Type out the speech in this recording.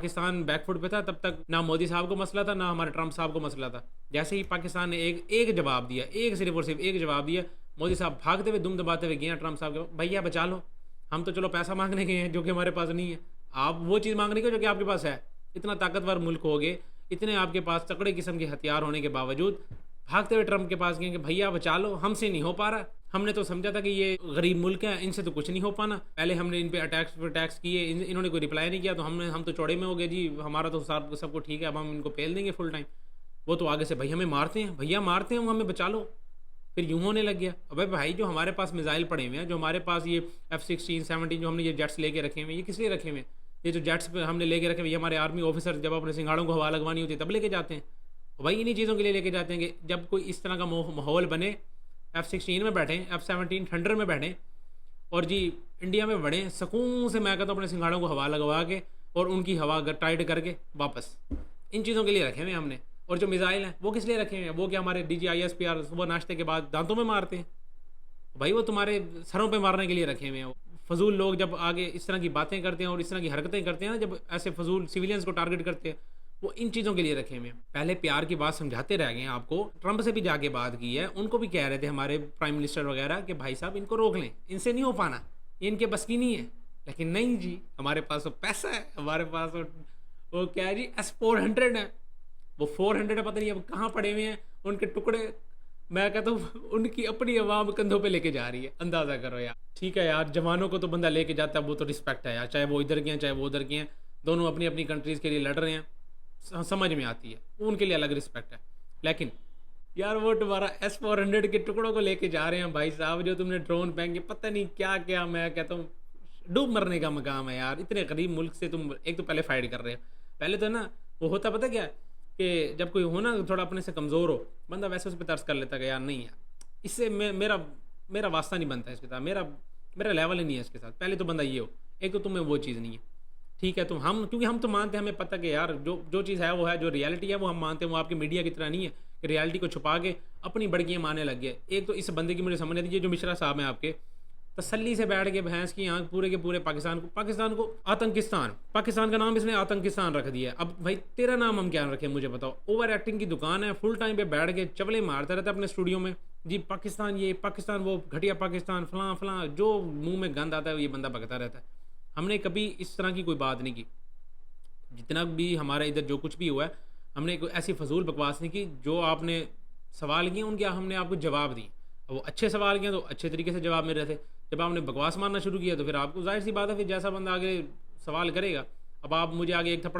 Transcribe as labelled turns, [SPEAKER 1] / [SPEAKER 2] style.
[SPEAKER 1] Pakistan back foot पे था तब तक ना मोदी साहब को मसला था, ना हमारे ट्रंप साहब को मसला था। जैसे ही पाकिस्तान ने एक जवाब दिया, एक सिर्फ और सिर्फ एक जवाब दिया, मोदी साहब भागते हुए दुम दबाते हुए गए ट्रंप साहब के, भैया बचा लो, हम तो चलो पैसा मांगने गए हैं जो कि हमारे पास नहीं है, आप वो चीज़ मांगने के जो कि आपके पास है। इतना ताकतवर मुल्क हो गए, इतने आपके पास तकड़े किस्म के हथियार होने के बावजूद भागते हुए ट्रंप के पास गए कि भैया बचा लो, हमसे नहीं हो पा रहा। हमने तो समझा था कि ये गरीब मुल्क है, इनसे तो कुछ नहीं हो पाना। पहले हमने इन पे अटैक्स किए, इन्होंने कोई रिप्लाई नहीं किया, तो हम तो चौड़े में हो गए जी, हमारा तो सब कुछ ठीक है, अब हम इनको पेल देंगे फुल टाइम। वो तो आगे से भाई हमें मारते हैं, भैया मारते हैं, वो हमें बचा लो। फिर यूं होने लग गया, अबे भाई जो हमारे पास मिसाइल पड़े हुए हैं, जो हमारे पास ये F-16 17 जो हमने ये जेट्स लेके रखे हुए हैं, ये किस लिए रखे हुए हैं? ये जो जेट्स पे हमने लेके रखे हुए, ये हमारे आर्मी ऑफिसर जब अपने सिंगाड़ों को हवा लगवानी होती है तब लेके जाते हैं। और भाई इन्हीं चीज़ों के लिए लेके जाते हैं कि जब कोई इस तरह का माहौल बने, F-16 में बैठें, F-17 थंडर में बैठें और जी इंडिया में बढ़ें सुकून से, मैं कहता हूँ अपने सिंगाड़ों को हवा लगवा के और उनकी हवा टाइट करके वापस। इन चीज़ों के लिए रखे हुए हमने। और जो मिसाइल हैं वो किस लिए रखे हुए हैं? वो क्या हमारे DGISPR सुबह नाश्ते के बाद दांतों में मारते हैं? भाई वो तुम्हारे सरों पे मारने के लिए रखे हुए हैं। फजूल लोग जब आगे इस तरह की बातें करते हैं और इस तरह की हरकतें करते हैं ना, जब ऐसे फजूल सिविलियंस को टारगेट करते हैं, वो इन चीज़ों के लिए रखे हुए हैं। पहले प्यार की बात समझाते रह गए हैं आपको, ट्रंप से भी जाके बात की है, उनको भी कह रहे थे हमारे प्राइम मिनिस्टर वगैरह कि भाई साहब इनको रोक लें, इनसे नहीं हो पाना, ये इनके बस की नहीं है। लेकिन नहीं जी, हमारे पास तो पैसा है, हमारे पास वो क्या है जी, S-400 है, वो 400 पता नहीं अब कहाँ पड़े हुए हैं, उनके टुकड़े। मैं कहता हूँ उनकी अपनी आवाम कंधों पे लेके जा रही है, अंदाज़ा करो यार। ठीक है यार, जवानों को तो बंदा लेके जाता है, वो तो रिस्पेक्ट है यार, चाहे वो इधर के हैं चाहे वो उधर के हैं, दोनों अपनी अपनी कंट्रीज़ के लिए लड़ रहे हैं, समझ में आती है, उनके लिए अलग रिस्पेक्ट है। लेकिन यार वो तुम्हारा S-400 के टुकड़ों को लेके जा रहे हैं भाई साहब, जो तुमने ड्रोन फेंके पता नहीं क्या क्या, मैं कहता हूँ डूब मरने का मकाम है यार। इतने गरीब मुल्क से तुम एक तो पहले फाइट कर रहे हो, पहले तो ना वो होता पता क्या है कि जब कोई हो ना थोड़ा अपने से कमज़ोर हो, बंदा वैसे उस पर तर्स कर लेता है यार नहीं यार, इससे मेरा वास्ता नहीं बनता इसके साथ, मेरा लेवल ही नहीं है इसके साथ। पहले तो बंदा ये हो, एक तो तुम्हें वो चीज़ नहीं है, ठीक है। तो हम क्योंकि हम तो मानते हैं, हमें पता कि यार जो चीज़ है वो है, जो रियलिटी है वो हम मानते हैं, वो आपकी मीडिया की तरह नहीं है कि रियलिटी को छुपा के अपनी बड़कियाँ मारने लग गए। एक तो इस बंदे की मुझे समझ नहीं आती, जो मिश्रा साहब हैं आपके, तसल्ली से बैठ के भैंस की आंख पूरे के पूरे पाकिस्तान को आतंकिस्तान, पाकिस्तान का नाम इसने आतंकिस्तान रख दिया। अब भाई तेरा नाम हम क्या रखें मुझे बताओ? ओवर एक्टिंग की दुकान है, फुल टाइम पे बैठ के चवले मारता रहता है अपने स्टूडियो में जी, पाकिस्तान ये पाकिस्तान वो घटिया पाकिस्तान फलां फलां, जो मुंह में गंद आता है ये बंदा बकता रहता है। हमने कभी इस तरह की कोई बात नहीं की, जितना भी हमारे इधर जो कुछ भी हुआ है, हमने कोई ऐसी फजूल बकवास नहीं की। जो आपने सवाल किए उनके हमने आपको जवाब दिए, वो अच्छे सवाल किए तो अच्छे तरीके से जवाब मिल रहे थे। जब आपने बकवास मारना शुरू किया तो फिर आपको जाहिर सी बात है, फिर जैसा बंदा आगे सवाल करेगा, अब आप मुझे आगे एक थप्पड़